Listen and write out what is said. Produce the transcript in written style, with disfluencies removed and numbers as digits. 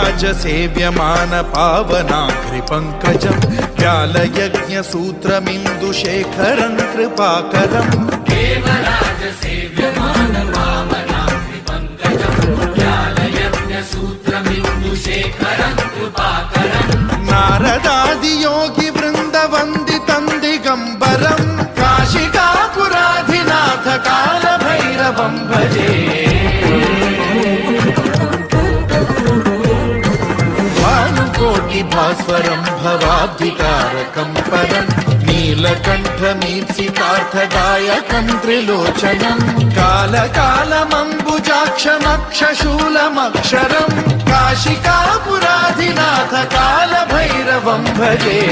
देवराजसेव्यमान पावनाघ्रिपङ्कजं व्यालयज्ञसूत्रमिन्दुशेखरं कृपाकरम् देवराजसेव्यमान पावनाघ्रिपङ्कजं व्यालयज्ञसूत्रमिन्दुशेखरं कृपाकरम् नारदादियोगिवृन्दवन्दितं दिगम्बरं काशिकापुराधिनाथ कालभैरवं भजे भास्वरं भवाब्धिकारकं परं नीलकण्ठमीप्सितार्थदायकं त्रिलोचनं कालकालमम्बुजाक्षमक्षशूलमक्षरं काशिकापुराधिनाथ कालभैरवं भजे।